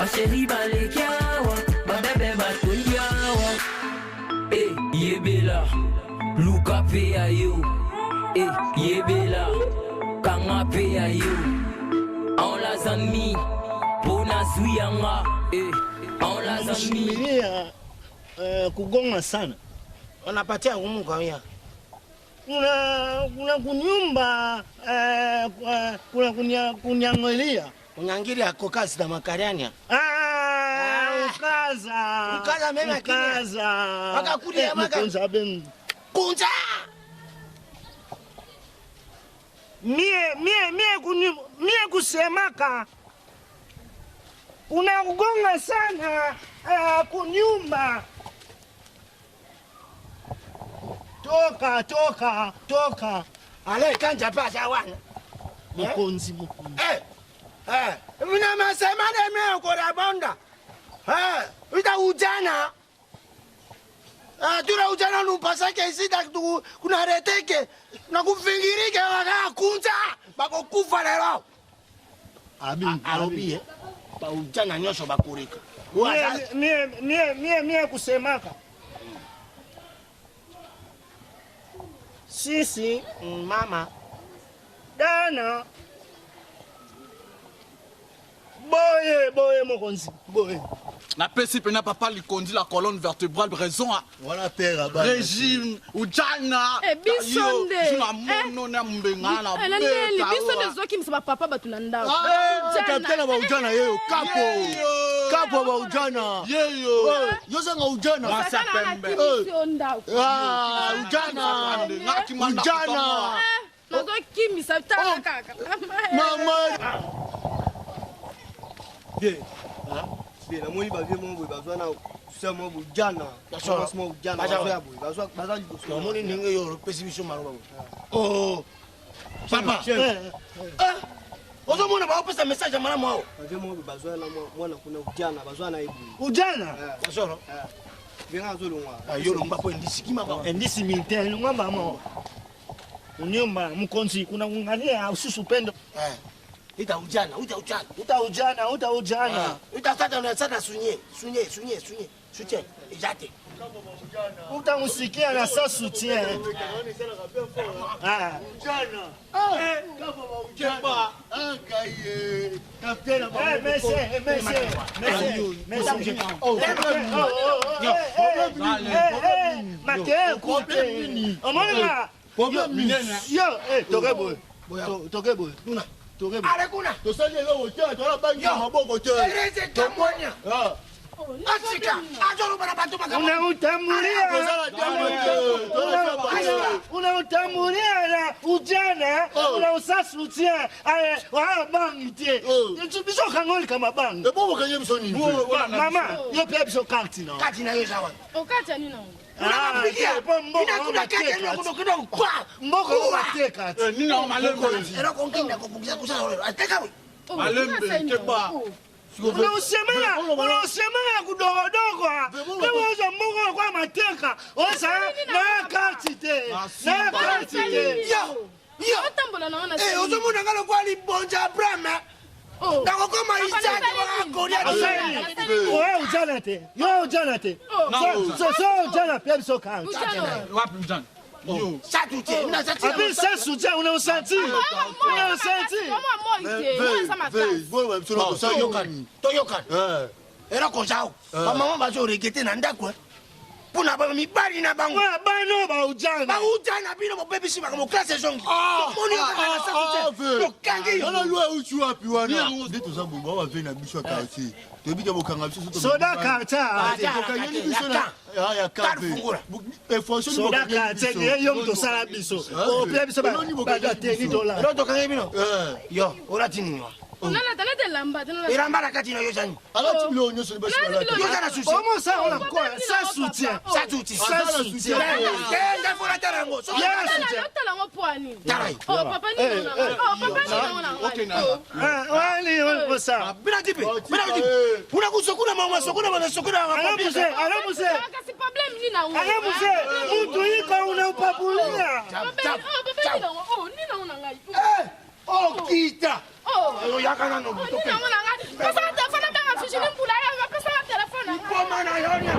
chérie balekiawa, ma bébé batundiawa. Eh, yebela, Luka pe ayo. Eh, yebela, Kanga pe ayo. On la zami, pona zuyanga. Eh, on la zami. Kugonga sana. Wanapatia ngumu kwa wia. Kuna kunyumba kuna kunyangalia. Kunyangilia kokasi na makariania. Ukaza. Ukaza mema kimya. Ukaza. Wakakulia maka. Kunja. Mie kusemaka. Unagonga sana kunyumba. Toka. Ale kanja pasha wana. Mukonzi. Mina masema mimi uko na bonda. Uta ujana. Tuna ujana nupasa kesi kuna reteke na kufingirike waka kunja bako kufa leo. Arobie. Ba ujana nyosho bakurika. Mie kusemaka. Sisi mama dana boye mokonzi boye na pesi pena papa li kondi la colonne vertébrale raison à voilà père régime ujana bisonde na mono na mbenga na beta bisonde zoki msaba papa batulanda kaptena ba ujana yeyo kapo ba ujana yeyo yoza nga ujana masa pembe ujana nazo kimisa tala kaka mama Bien, moi, il va bien, moi, il va bien, c'est moi, Boudjana. C'est moi, Boudjana. Oh, papa. Ozomona ba opesa message ya mara mwao. Moi, besoin na moi na kuna Boudjana, besoin na ibu. Ujana? Basoro. Bien azolongwa. Ayo lomba po ndisi kima ba. Ndisi militaire ngamba mama. Unyumba mkonzi kuna kungalia ususu pendo. Ita ujana. Utasata unasata sunye. Soutien. Ijate. Utamusikia na sa soutien. Arekuna. Tosali lo te tola bangi maboko te. Ereze kamonya. Asika. Ajoro bana batu makamo. Unautambulia na ujana, unausa soutien. Wa bangi te. Biso kangoli kama bangi. Ebo kanye biso ni. Mama, yo pe biso carte na. Kati na yo sawa. Okati ani na. Inakuna kaka kidogo kwa. Mboko wateka. Nina malembe. Era konkinda kupungiza kusala. Ateka we. Malembe keba. Unasemanga kudogodogo. Wewe uzo mboko kwa mateka. Osa na kati te. Na kati te. Yo. Otambola naona. Ozomuna ngalo kwa libonja brama. Ndako kama isaki wa Korea. Wewe ujana te. Yo ujana te. So ujana pia biso kan. Wapi ujana? Yo. Satute. Abi sa soutien unausenti. Toyokan. Era konjao. Mama bazo regete na ndako. Puna ba mibali na bango. Bano ba ujana. Ba ujana bino mo baby si ba classe zongi. Moni ka sa soutien. Yo kangi. Yana lwa uchu wapi wana. Ndizo za bungu wa vena bisho kati. Tobija bokanga biso to. Soda kata. Tokanyeli biso na. Ya kabe. Soda kata yo mto sala biso. O pia biso ba te ni dollar. Ro tokanga bino. Yo, ora tini wa. Nala tala de lamba. Iramba la kati na yo jani. Ala ti lo nyo so be basi wala. Yo jana soutien. Comment ça on a quoi? Ça soutien. Sa soutien. Kenga fora tarango. Ya soutien. Tala ngo poani. Tarai. Oh papa ni na. Oh papa ni na. Okay na. Wali on ça. Bina tipe. Una kusokuna mama sokuna bana sokuna. Ala muse. Kasi problem ni na. Ala muse. Mtu iko unapapulia. Ni na una ngai. Oh kita. Oh. Yo yakana no. Ni na una ngai. Sasa tafana banga fishini mwana yonya